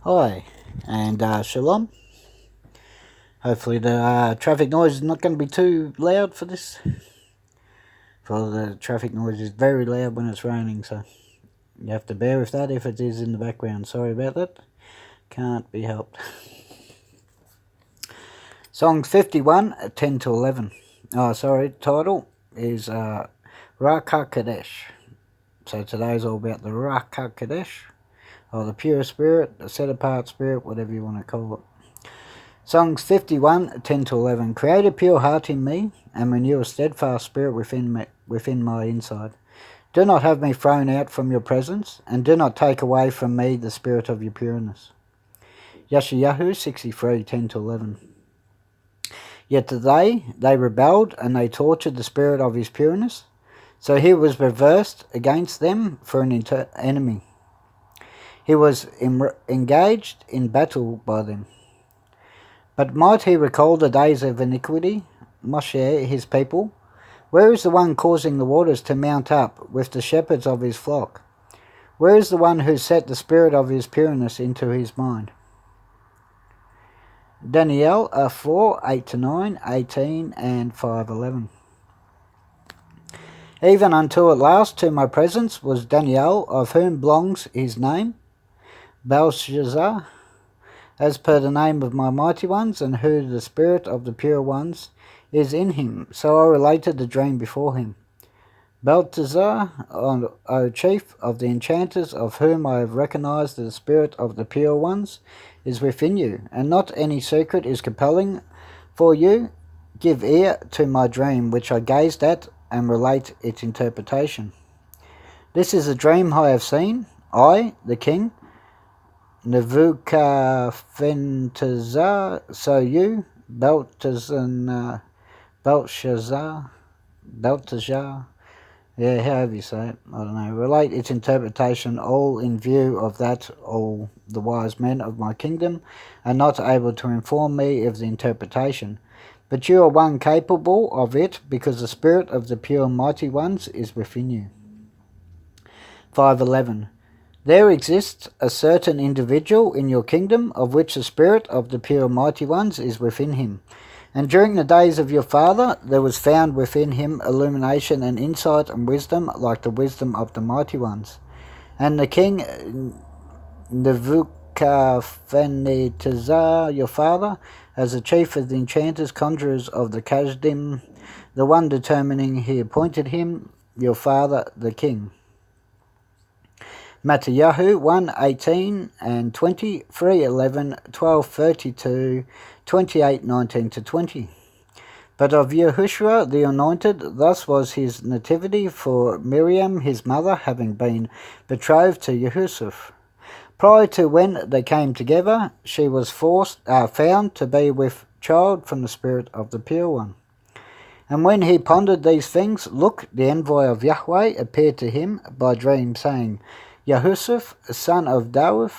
Hi, and Shalom. Hopefully the traffic noise is not going to be too loud for this. For the traffic noise is very loud when it's raining, so you have to bear with that if it is in the background. Sorry about that. Can't be helped. Song 51, 10 to 11. Title is Ruach Ha Quodesh. So today's all about the Ruach Ha Quodesh, or the pure spirit, the set apart spirit, whatever you want to call it. Songs 51, 10 to 11. Create a pure heart in me, and renew a steadfast spirit within my inside. Do not have me thrown out from your presence, and do not take away from me the spirit of your pureness. Yeshayahu 63, 10 to 11. Yet today they rebelled, and they tortured the spirit of his pureness, so he was reversed against them for an enemy. He was engaged in battle by them. But might he recall the days of iniquity, Moshe, his people? Where is the one causing the waters to mount up with the shepherds of his flock? Where is the one who set the spirit of his pureness into his mind? Daniel 4, 8 to 9, 18 and 5:11. Even until at last to my presence was Daniel, of whom belongs his name, Belshazzar, as per the name of my mighty ones, and who the spirit of the pure ones is in him. So I related the dream before him. Belteshazzar, O chief of the enchanters, of whom I have recognized that the spirit of the pure ones is within you, and not any secret is compelling for you. Give ear to my dream, which I gazed at, and relate its interpretation. This is a dream I have seen, I, the king, Nebuchadnezzar, so you, Belteshazzar, however you say it, I don't know, relate its interpretation, all in view of that all the wise men of my kingdom are not able to inform me of the interpretation. But you are one capable of it, because the spirit of the pure mighty ones is within you. 5:11. There exists a certain individual in your kingdom, of which the spirit of the pure mighty ones is within him. And during the days of your father there was found within him illumination and insight and wisdom, like the wisdom of the mighty ones. And the king Nebuchadnezzar, your father, as the chief of the enchanters, conjurers of the Kasdim, the one determining he appointed him, your father the king. Matthew 1, 18 and 20, 3, 11, 12, 32, 28, 19 to 20. But of Yahushua the Anointed, thus was his nativity for Miriam his mother, having been betrothed to Yehusuf. Prior to when they came together, she was found to be with child from the spirit of the pure one. And when he pondered these things, look, the envoy of Yahweh appeared to him by dream, saying, Yehusuf, son of David,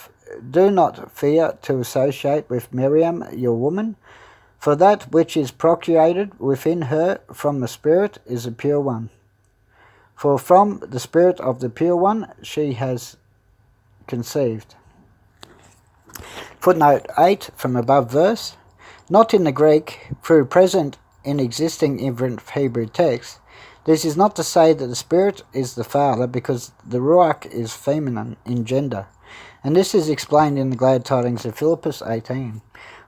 do not fear to associate with Miriam, your woman, for that which is procreated within her from the Spirit is a pure one. For from the Spirit of the pure one she has conceived. Footnote 8 from above verse. Not in the Greek, through present in existing Hebrew text. This is not to say that the Spirit is the Father, because the Ruach is feminine in gender, and this is explained in the glad tidings of Philippus 18.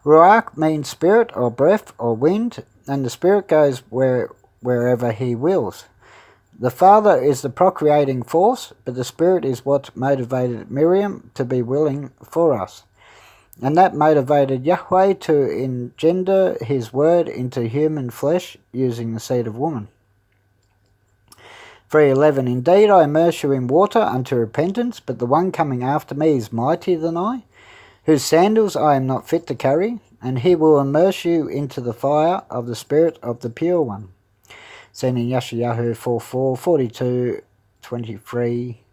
Ruach means spirit or breath or wind, and the Spirit goes wherever he wills. The Father is the procreating force, but the Spirit is what motivated Miriam to be willing for us, and that motivated Yahweh to engender his word into human flesh using the seed of woman. 3:11. Indeed, I immerse you in water unto repentance, but the one coming after me is mightier than I, whose sandals I am not fit to carry, and he will immerse you into the fire of the Spirit of the pure one. Seen in Yeshayahu 4:4, 42, 23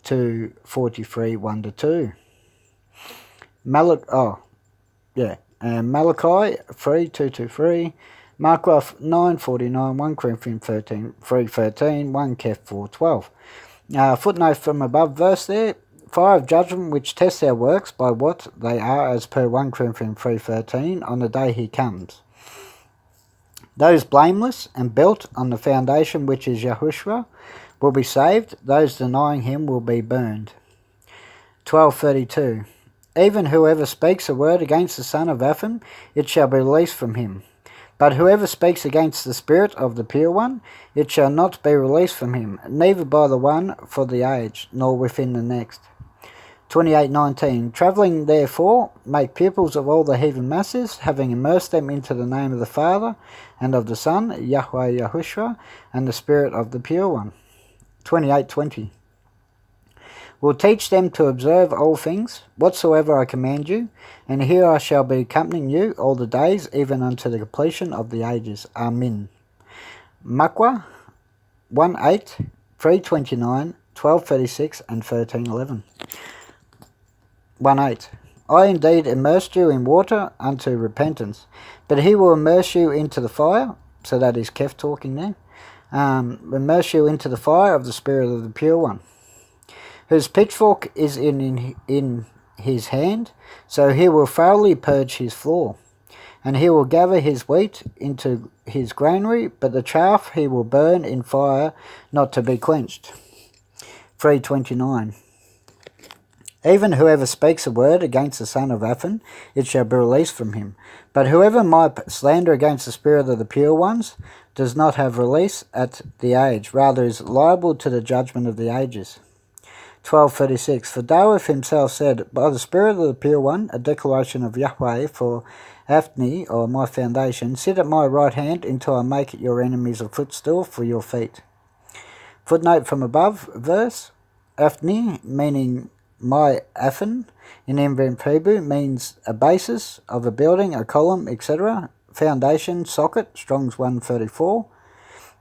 to 43, 1 to 2. Malachi 3, 2 to 3. Mark 9:49, 1 Corinthians 13, 3:13, 1 Keph 4:12. Footnote from above verse there. fire of judgment which tests our works by what they are, as per 1 Corinthians 3:13, on the day he comes. Those blameless and built on the foundation which is Yahushua will be saved. Those denying him will be burned. 12:32. Even whoever speaks a word against the son of Apham, it shall be released from him. But whoever speaks against the Spirit of the Pure One, it shall not be released from him, neither by the one for the age, nor within the next. 28:19. Travelling therefore, make pupils of all the heathen masses, having immersed them into the name of the Father, and of the Son, Yahweh Yahushua, and the Spirit of the Pure One. 28:20. Will teach them to observe all things, whatsoever I command you, and here I shall be accompanying you all the days, even unto the completion of the ages. Amen. Makwa 1:8, 3:29, 12:36, and 13:11. 1:8. I indeed immersed you in water unto repentance, but he will immerse you into the fire. So that is Keph talking there. Immerse you into the fire of the Spirit of the Pure One, whose pitchfork is in his hand, so he will thoroughly purge his floor. And he will gather his wheat into his granary, but the chaff he will burn in fire, not to be quenched. 3:29. Even whoever speaks a word against the son of Apham, it shall be released from him. But whoever might slander against the Spirit of the Pure Ones does not have release at the age, rather is liable to the judgment of the ages. 12:36. For David himself said, by the Spirit of the Pure One, a declaration of Yahweh for Aphni, or my foundation, sit at my right hand until I make your enemies a footstool for your feet. Footnote from above verse. Aphni, meaning my Aphen, in Embryon Hebrew, means a basis of a building, a column, etc. Foundation, socket, Strong's 134.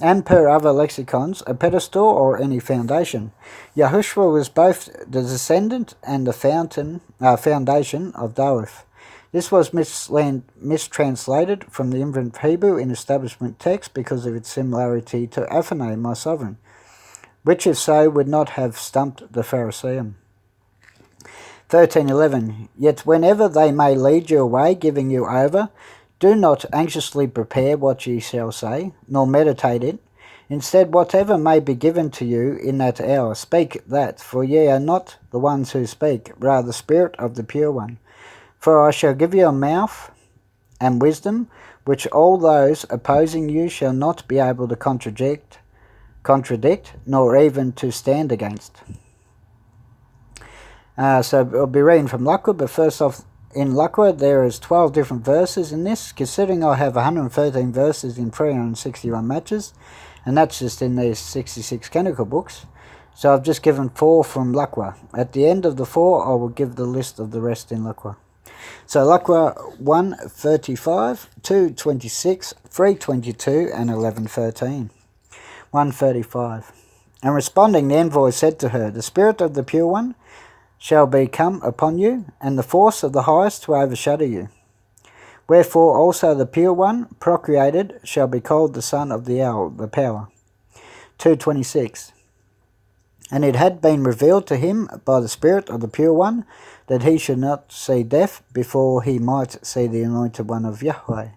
And per other lexicons, a pedestal or any foundation. Yahushua was both the descendant and the foundation of David. This was mistranslated from the Embryon Hebrew in establishment text because of its similarity to Aphane, my sovereign, which if so would not have stumped the Pharisee. 13:11. Yet whenever they may lead you away, giving you over, do not anxiously prepare what ye shall say, nor meditate it. Instead, whatever may be given to you in that hour, speak that, for ye are not the ones who speak, rather the Spirit of the Pure One. For I shall give you a mouth and wisdom, which all those opposing you shall not be able to contradict, nor even to stand against. So I'll be reading from Lakwa, but first off, in Lakwa there is 12 different verses in this, considering I have 113 verses in 361 matches, and that's just in these 66 canonical books. So I've just given 4 from Lakwa. At the end of the 4, I will give the list of the rest in Lakwa. So Lakwa 1:35, 2:26, 3:22, and 11:13. 1:35. And responding, the envoy said to her, the Spirit of the Pure One shall be come upon you, and the force of the highest to overshadow you. Wherefore also the Pure One, procreated, shall be called the Son of the Owl, the Power. 2:26. And it had been revealed to him by the Spirit of the Pure One, that he should not see death before he might see the Anointed One of Yahweh.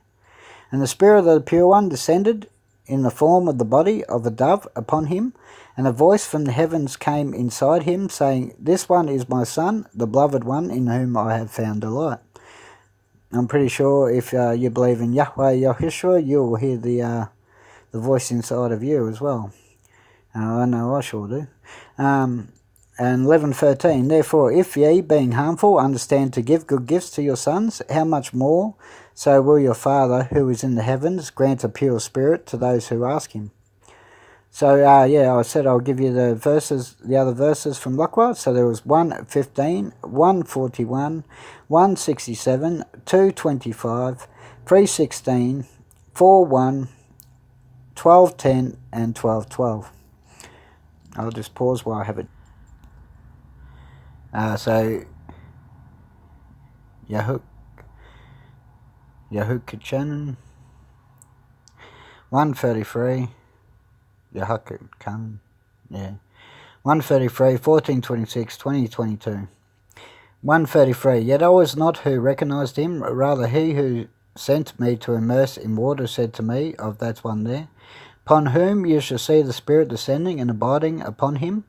And the Spirit of the Pure One descended in the form of the body of a dove upon him, and a voice from the heavens came inside him, saying, This one is my Son, the beloved one, in whom I have found delight. I'm pretty sure if you believe in Yahweh Yahushua, you will hear the voice inside of you as well. I know I sure do. And 11:13. Therefore, if ye, being harmful, understand to give good gifts to your sons, how much more so will your Father who is in the heavens grant a pure spirit to those who ask him. So I said I'll give you the other verses from Lakwa. So there was 1:15, 1:41, 1:67, 2:25, 3:16, 4:1, 12:10, and 12:12. I'll just pause while I have it. So Yahukachanan 1:33. Yahukachanan, yeah. 133, 14:26, 20:22. 133. Yet I was not who recognized him, rather he who sent me to immerse in water said to me, of that one there, upon whom you shall see the Spirit descending and abiding upon him.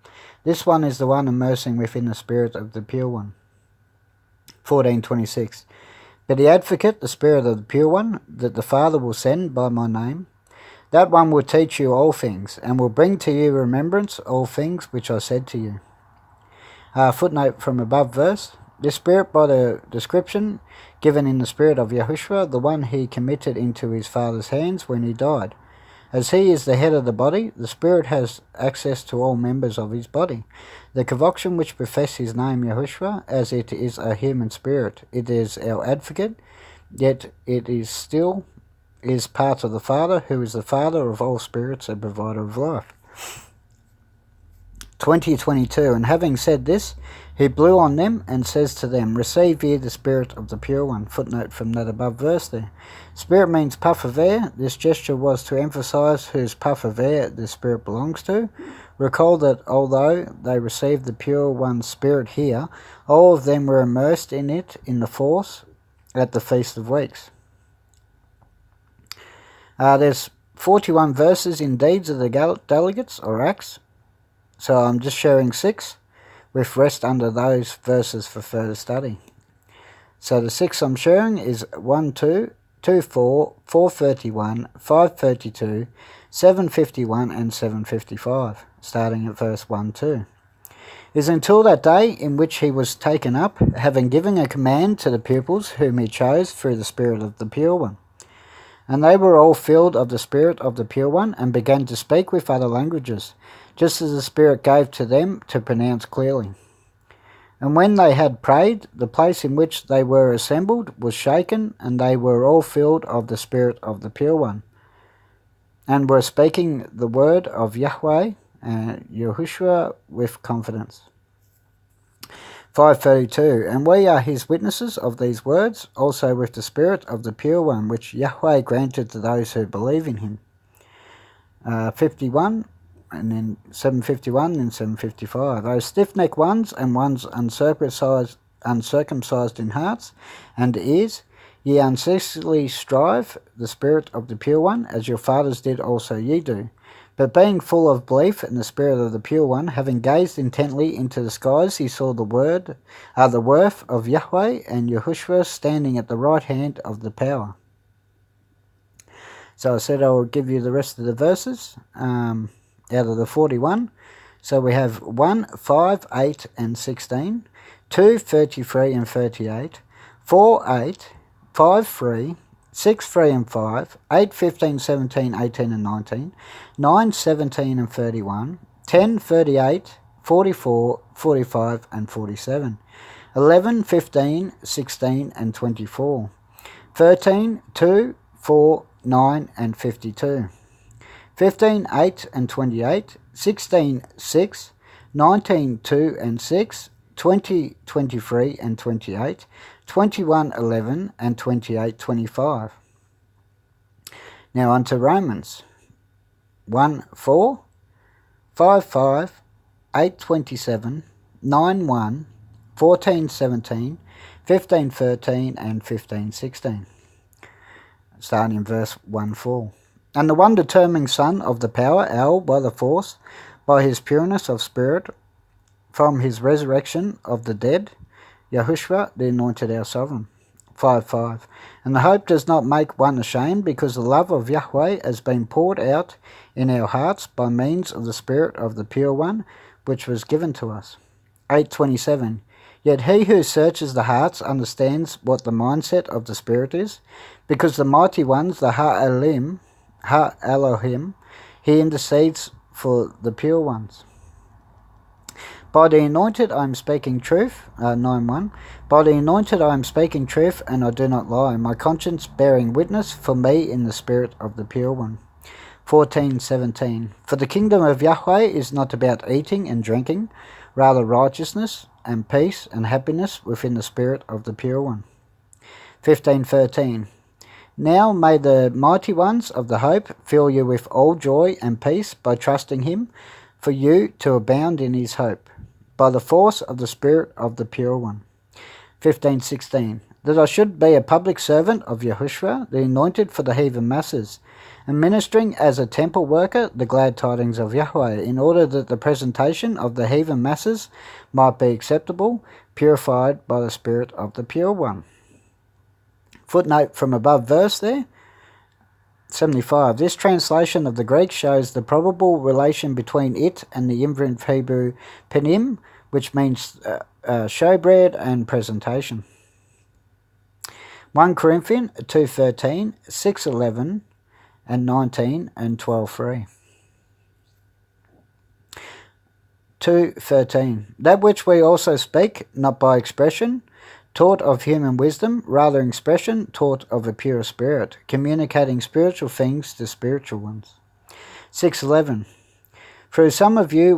This one is the one immersing within the Spirit of the Pure One. 14:26. But the Advocate, the Spirit of the Pure One, that the Father will send by my name, that one will teach you all things, and will bring to you remembrance all things which I said to you. Footnote from above verse. This Spirit, by the description given in the Spirit of Yahushua, the one he committed into his Father's hands when he died. As he is the head of the body, the Spirit has access to all members of his body. The Kavokshim which profess his name Yahushua, as it is a human spirit, it is our advocate, yet it is still is part of the Father, who is the Father of all spirits and provider of life. 20:22. And having said this, he blew on them and says to them, receive ye the Spirit of the Pure One. Footnote from that above verse there. Spirit means puff of air. This gesture was to emphasize whose puff of air the Spirit belongs to. Recall that although they received the Pure One's Spirit here, all of them were immersed in it in the force at the Feast of Weeks. There's 41 verses in Deeds of the Delegates, or Acts. So I'm just sharing 6, with rest under those verses for further study. So the 6 I'm sharing is 1, 2, 2, 4, 4:31, 5:32, 7:51 and 7:55, starting at verse 1, 2. Is until that day in which he was taken up, having given a command to the pupils whom he chose through the Spirit of the Pure One. And they were all filled of the Spirit of the Pure One, and began to speak with other languages, just as the Spirit gave to them to pronounce clearly. And when they had prayed, the place in which they were assembled was shaken, and they were all filled of the Spirit of the Pure One, and were speaking the word of Yahweh and Yahushua with confidence. 5:32. And we are his witnesses of these words, also with the Spirit of the Pure One, which Yahweh granted to those who believe in him. 51, and then 7:51 and 7:55. Those stiff-necked ones and ones uncircumcised in hearts and ears, ye unceasingly strive the Spirit of the Pure One, as your fathers did also ye do. But being full of belief in the Spirit of the Pure One, having gazed intently into the skies, he saw the worth of Yahweh and Yahushua standing at the right hand of the power. So I said I will give you the rest of the verses out of the 41. So we have 1, 5, 8 and 16, 2, 33 and 38, 4, 8, 5, 3, 6, 3 and 5, 8, 15, 17, 18 and 19, 9, 17 and 31, 10, 38, 44, 45 and 47, 11, 15, 16 and 24, 13, 2, 4, 9 and 52, 15, 8 and 28, 16, 6, 19, 2 and 6, 20, 23 and 28, 21, 11 and 28, 25. Now on to Romans. 1, 4, 5, 5, 8, 27, 9, 1, 14, 17, 15, 13 and 15, 16. Starting in verse 1, 4. And the one determining Son of the power, El, by the force, by his pureness of spirit, from his resurrection of the dead, Yahushua, the anointed our sovereign. 5:5. And the hope does not make one ashamed, because the love of Yahweh has been poured out in our hearts by means of the Spirit of the Pure One, which was given to us. 8:27. Yet he who searches the hearts understands what the mindset of the Spirit is, because the mighty ones, the Ha Elohim, he intercedes for the pure ones. By the anointed I am speaking truth, 9:1. By the anointed I am speaking truth, and I do not lie, my conscience bearing witness for me in the Spirit of the Pure One. 14:17. For the kingdom of Yahweh is not about eating and drinking, rather righteousness and peace and happiness within the Spirit of the Pure One. 15:13. Now may the mighty ones of the hope fill you with all joy and peace by trusting him, for you to abound in his hope, by the force of the Spirit of the Pure One. 15:16. That I should be a public servant of Yahushua, the anointed for the heathen masses, and ministering as a temple worker the glad tidings of Yahweh, in order that the presentation of the heathen masses might be acceptable, purified by the Spirit of the Pure One. Footnote from above verse there, 75. This translation of the Greek shows the probable relation between it and the Imprint Hebrew penim, which means showbread and presentation. 1 Corinthians 2:13, 6:11, and 19 and 12:3. 2:13. That which we also speak, not by expression, taught of human wisdom, rather expression taught of a pure spirit, communicating spiritual things to spiritual ones. 6:11. Through some of you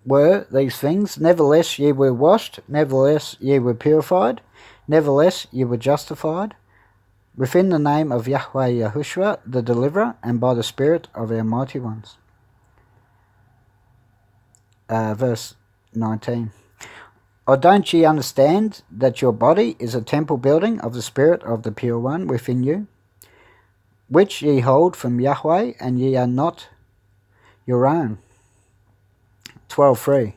were these things, nevertheless ye were washed, nevertheless ye were purified, nevertheless ye were justified, within the name of Yahweh Yahushua, the Deliverer, and by the Spirit of our mighty ones. Verse 19. Or don't ye understand that your body is a temple building of the Spirit of the Pure One within you, which ye hold from Yahweh, and ye are not your own? 12:3.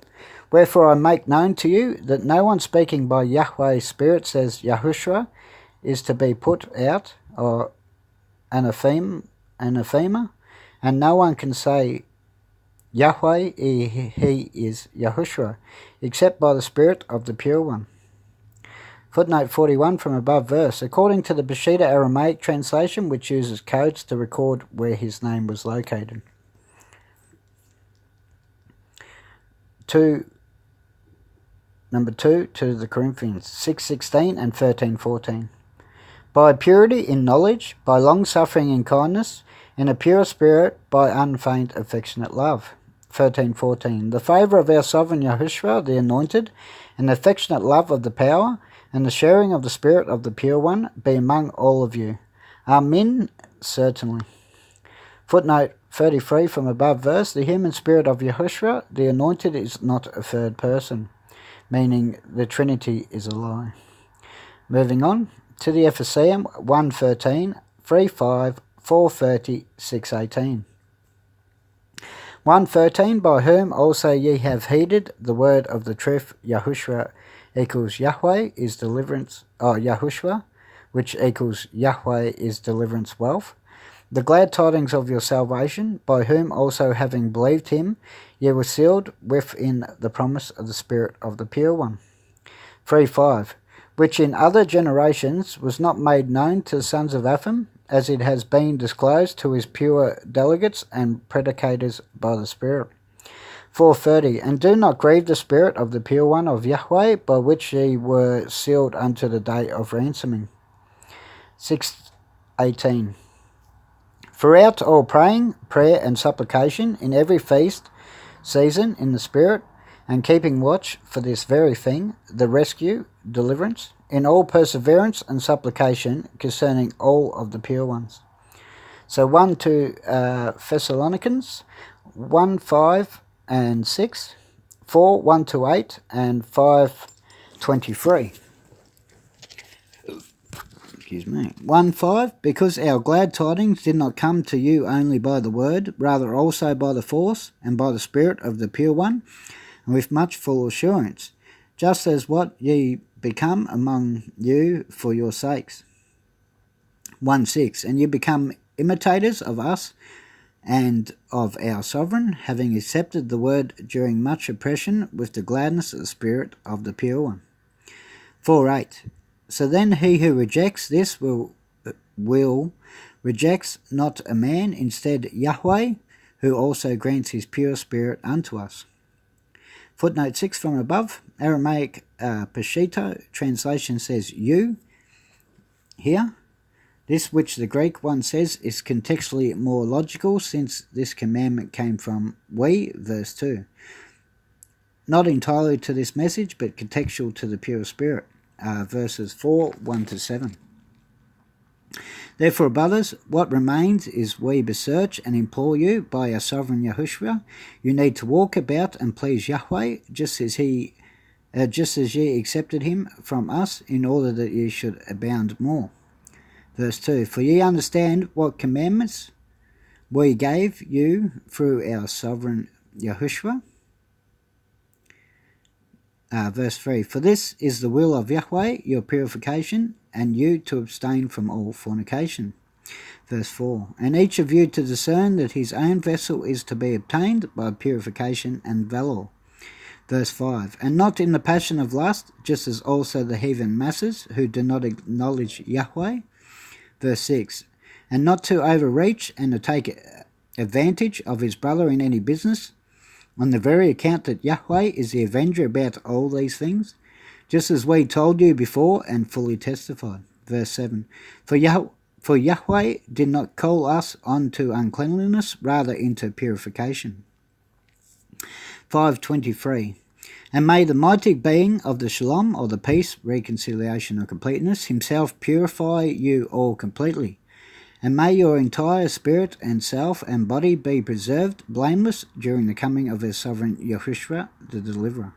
Wherefore I make known to you that no one speaking by Yahweh's Spirit, says Yahushua, is to be put out, or anathema, and no one can say Yahweh, he is Yahushua, except by the Spirit of the Pure One. Footnote 41 from above verse. According to the Peshitta Aramaic translation, which uses codes to record where his name was located. 2 to the Corinthians 6:16 and 13:14. By purity in knowledge, by long-suffering in kindness, in a pure spirit, by unfeigned affectionate love. 13:14. The favour of our sovereign Yahushua, the anointed, and the affectionate love of the power, and the sharing of the Spirit of the Pure One, be among all of you. Amen, certainly. Footnote 33 from above verse. The human spirit of Yahushua, the anointed, is not a third person, meaning the Trinity is a lie. Moving on to the Epheseum 1:13, 3:5, 4:30, 6:18. 1:13, by whom also ye have heeded the word of the truth, Yahushua equals Yahweh is deliverance, Yahushua, which equals Yahweh is deliverance wealth, the glad tidings of your salvation, by whom also having believed him, ye were sealed within the promise of the Spirit of the Pure One. 3:5, which in other generations was not made known to the sons of Apham, as it has been disclosed to his pure delegates and predicators by the Spirit. 4:30, and do not grieve the Spirit of the Pure One of Yahweh, by which ye were sealed unto the day of ransoming. 6:18, throughout all praying, prayer, and supplication, in every feast season in the Spirit, and keeping watch for this very thing, the rescue, deliverance, in all perseverance and supplication concerning all of the pure ones. So 1 to Thessalonians 1:5 and 6, 4, 1 to 8, and 5:23. Excuse me. 1:5, because our glad tidings did not come to you only by the word, rather also by the force and by the Spirit of the Pure One, and with much full assurance, just as what ye become among you for your sakes. 1:6, and you become imitators of us and of our sovereign, having accepted the word during much oppression with the gladness of the Spirit of the Pure One. 4:8, so then he who rejects this will rejects not a man, instead Yahweh, who also grants his pure spirit unto us. Footnote 6 from above, Aramaic Peshitta translation says you here. This which the Greek one says is contextually more logical, since this commandment came from we, verse 2. Not entirely to this message, but contextual to the pure spirit, verses 4, 1 to 7. Therefore, brothers, what remains is we beseech and implore you by our sovereign Yahushua. You need to walk about and please Yahweh, just as ye accepted him from us, in order that ye should abound more. Verse 2, for ye understand what commandments we gave you through our sovereign Yahushua. Verse 3, for this is the will of Yahweh, your purification, and you to abstain from all fornication. Verse 4, and each of you to discern that his own vessel is to be obtained by purification and valour. Verse 5, and not in the passion of lust, just as also the heathen masses who do not acknowledge Yahweh. Verse 6, and not to overreach and to take advantage of his brother in any business, on the very account that Yahweh is the avenger about all these things, just as we told you before and fully testified. Verse 7, for Yahweh did not call us unto uncleanliness, rather into purification. 5:23, and may the mighty being of the shalom, or the peace, reconciliation, or completeness, himself purify you all completely, and may your entire spirit and self and body be preserved blameless during the coming of our sovereign Yahushua, the deliverer.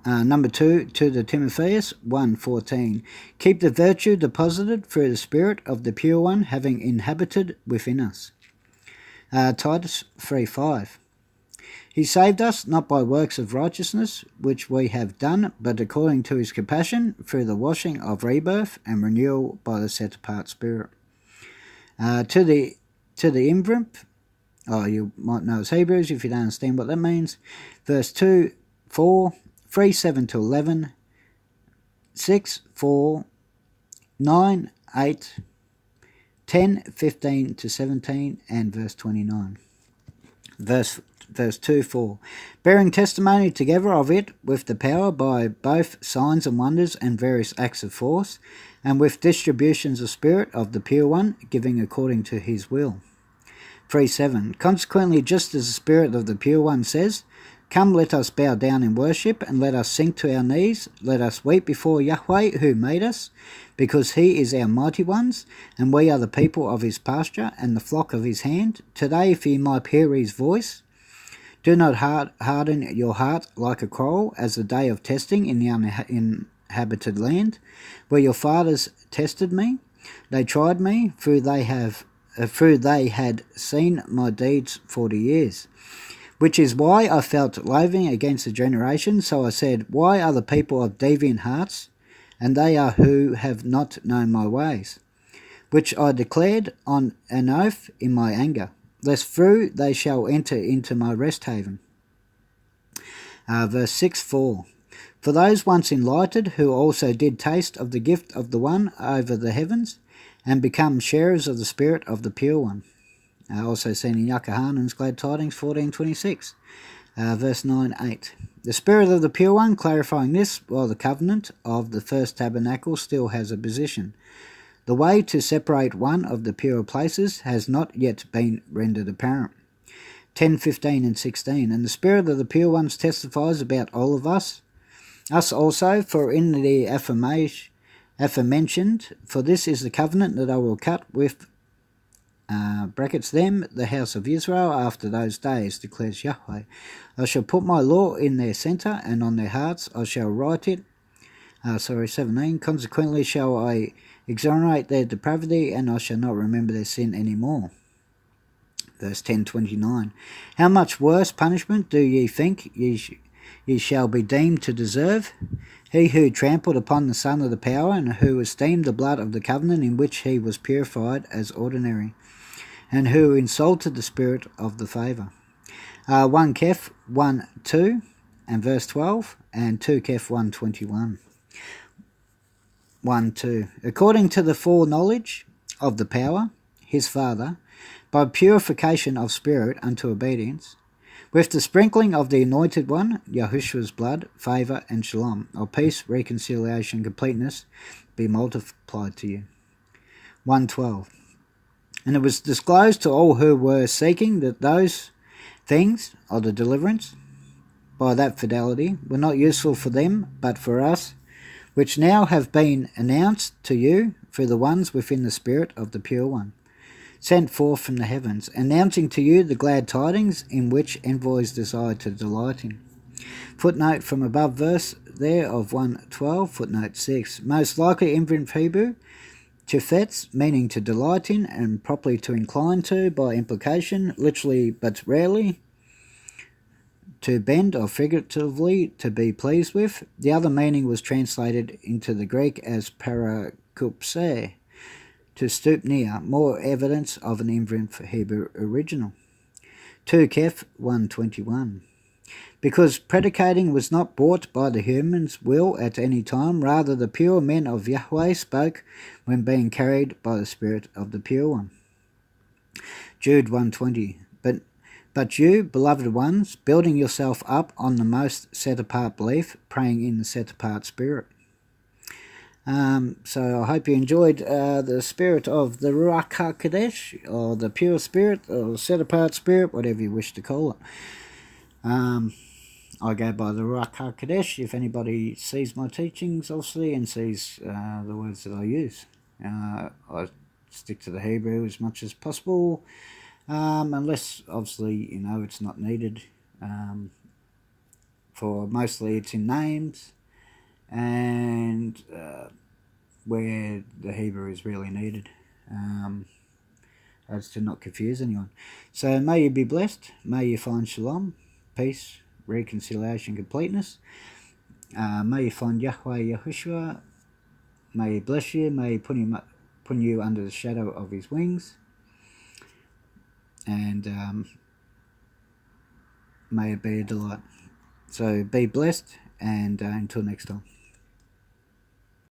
Number 2, to the Timotheus, 1:14. Keep the virtue deposited through the Spirit of the Pure One, having inhabited within us. Titus 3:5. He saved us not by works of righteousness, which we have done, but according to his compassion, through the washing of rebirth and renewal by the set-apart Spirit. To the Imvrip, you might know as Hebrews if you don't understand what that means. Verse 2, 4, 3, 7-11, 6, 4, 9, 8, 10, 15-17, and verse 29. Verse 2, 4, bearing testimony together of it with the power by both signs and wonders and various acts of force, and with distributions of spirit of the pure one, giving according to his will. 3:7, consequently, just as the Spirit of the pure one says, come, let us bow down in worship, and let us sink to our knees. Let us weep before Yahweh, who made us, because he is our mighty ones, and we are the people of his pasture, and the flock of his hand. Today, if ye might hear his voice, do not harden your heart like a coral, as the day of testing in the uninhabited land, where your fathers tested me. They tried me, for they had seen my deeds 40 years. Which is why I felt loathing against the generation. So I said, why are the people of deviant hearts? And they are who have not known my ways, which I declared on an oath in my anger, lest through they shall enter into my rest haven. Verse 6:4. For those once enlightened, who also did taste of the gift of the one over the heavens, and become sharers of the Spirit of the pure one. Also seen in Yachahanan's Glad Tidings 14:26. Verse 9:8. The Spirit of the pure one, clarifying this, while the covenant of the first tabernacle still has a position. The way to separate one of the pure places has not yet been rendered apparent. 10:15 and 16. And the Spirit of the pure ones testifies about all of us also, for in the aforementioned, for this is the covenant that I will cut with them, the house of Israel, after those days, declares Yahweh. I shall put my law in their centre, and on their hearts I shall write it. 17. Consequently shall I exonerate their depravity, and I shall not remember their sin any more. Verse 10:29. How much worse punishment do ye think ye shall be deemed to deserve? He who trampled upon the Son of the power, and who esteemed the blood of the covenant in which he was purified as ordinary, and who insulted the Spirit of the favour. 1 Keph 1:2 and verse 12, and 2 Keph 1:21. 1:2. According to the foreknowledge of the power, his Father, by purification of spirit unto obedience, with the sprinkling of the Anointed One, Yahushua's blood, favour and shalom, of peace, reconciliation, completeness, be multiplied to you. 1:12. And it was disclosed to all who were seeking that those things, or the deliverance, by that fidelity, were not useful for them, but for us, which now have been announced to you through the ones within the Spirit of the Pure One, sent forth from the heavens, announcing to you the glad tidings in which envoys desire to delight in. Footnote from above verse there of 1:12, footnote 6. Most likely in Hebrew, Chifetz, meaning to delight in and properly to incline to by implication, literally but rarely, to bend or figuratively to be pleased with. The other meaning was translated into the Greek as parakupse, to stoop near, more evidence of an Imprint Hebrew original. 2 Keph 1:21. Because predicating was not brought by the human's will at any time, rather the pure men of Yahweh spoke when being carried by the Spirit of the Pure One. Jude 1:20. But you, beloved ones, building yourself up on the most set-apart belief, praying in the set-apart spirit. So I hope you enjoyed the spirit of the Ruach Ha Quodesh, or the pure spirit, or set-apart spirit, whatever you wish to call it. I go by the Ruach Ha Quodesh if anybody sees my teachings, obviously, and sees the words that I use. I stick to the Hebrew as much as possible, unless, obviously, it's not needed. For mostly it's in names, and where the Hebrew is really needed, as to not confuse anyone. So may you be blessed, may you find shalom, peace, reconciliation, completeness. May you find Yahweh Yahushua. May he bless you. May he put you under the shadow of his wings. And may it be a delight. So be blessed, and until next time.